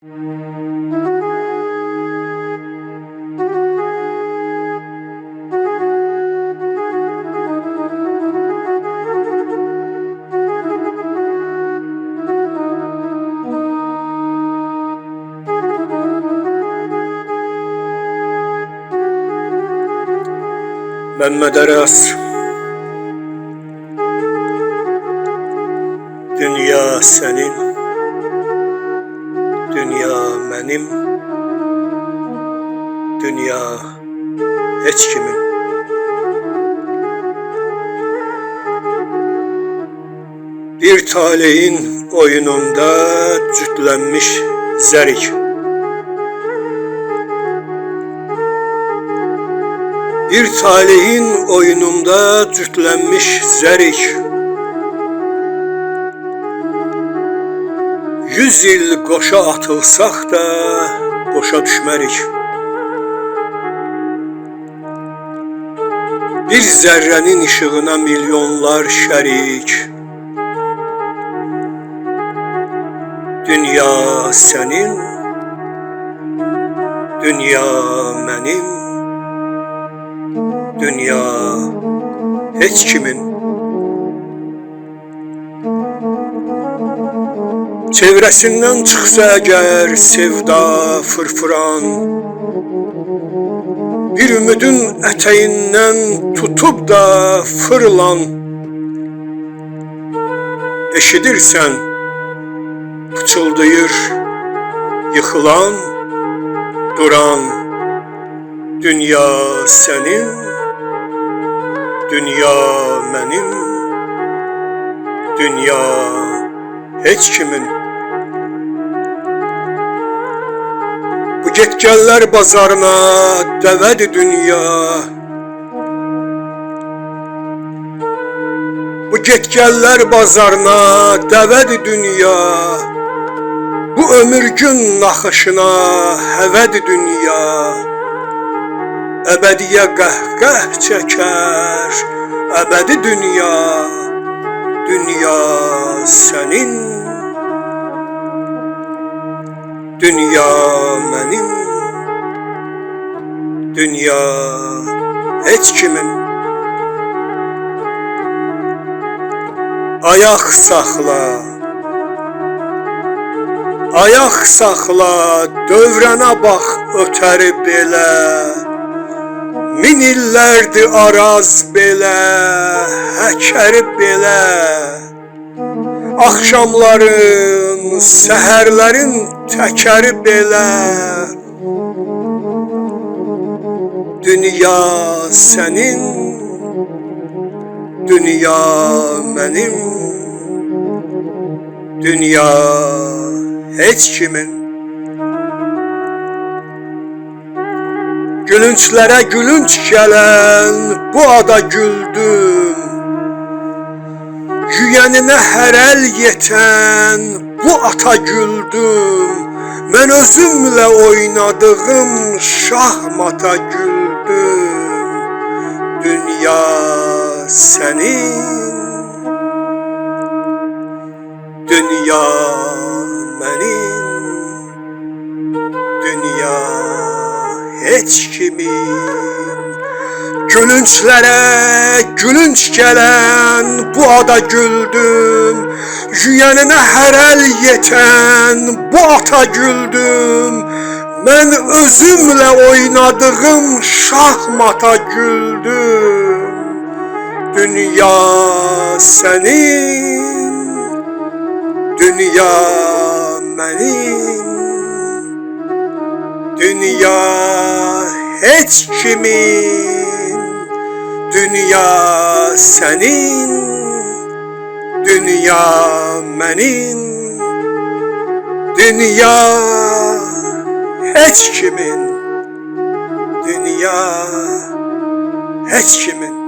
Mehmet Aras. Dünya senin, dünya benim, dünya hiç kimin. Bir talehin oyununda cütlenmiş zərik. Bir talehin oyununda cütlenmiş zərik. 100 il qoşa atılsaq da boşa düşmərik. Bir zərrənin işığına milyonlar şərik. Dünya sənin, dünya mənim, dünya heç kimin. Çevrəsindən çıxsa əgər sevda fırfıran, bir ümidin ətəyindən tutub da fırlan. Eşidirsən, pıçıldayır yıxılan, duran. Dünya sənin, dünya mənim, dünya heç kimin. Bu get-gəllər bazarına dəvədir dünya. Bu get-gəllər bazarına dəvədir dünya. Bu ömürgün naxışına həvədir dünya. Əbədiyə qəhqəh çəkər əbədi dünya. Dünya sənin, dünya mənim, dünya heç kimin. Ayaq saxla, ayaq saxla, dövrənə bax ötəri belə. Min illərdir araz belə, həkəri belə. Axşamların, səhərlərin təkəri belə. Dünya sənin, dünya mənim, dünya heç kimin. Gülünçlərə gülünç gələn bu ada güldüm. Yüyəninə hərəl yetən bu ata güldüm. Mən özümlə oynadığım şahmata güldüm. Dünya sənin, dünya mənim, dünya heç kimin. Gülünçlərə gülünç gələn bu ada güldüm. Yüyəninə hərəl yetən bu ata güldüm. Mən özümlə oynadığım şahmata güldüm. Dünya sənin, dünya mənim, dünya heç kimin. Dünya sənin, dünya mənim, dünya heç kimin. Dünya heç kimin.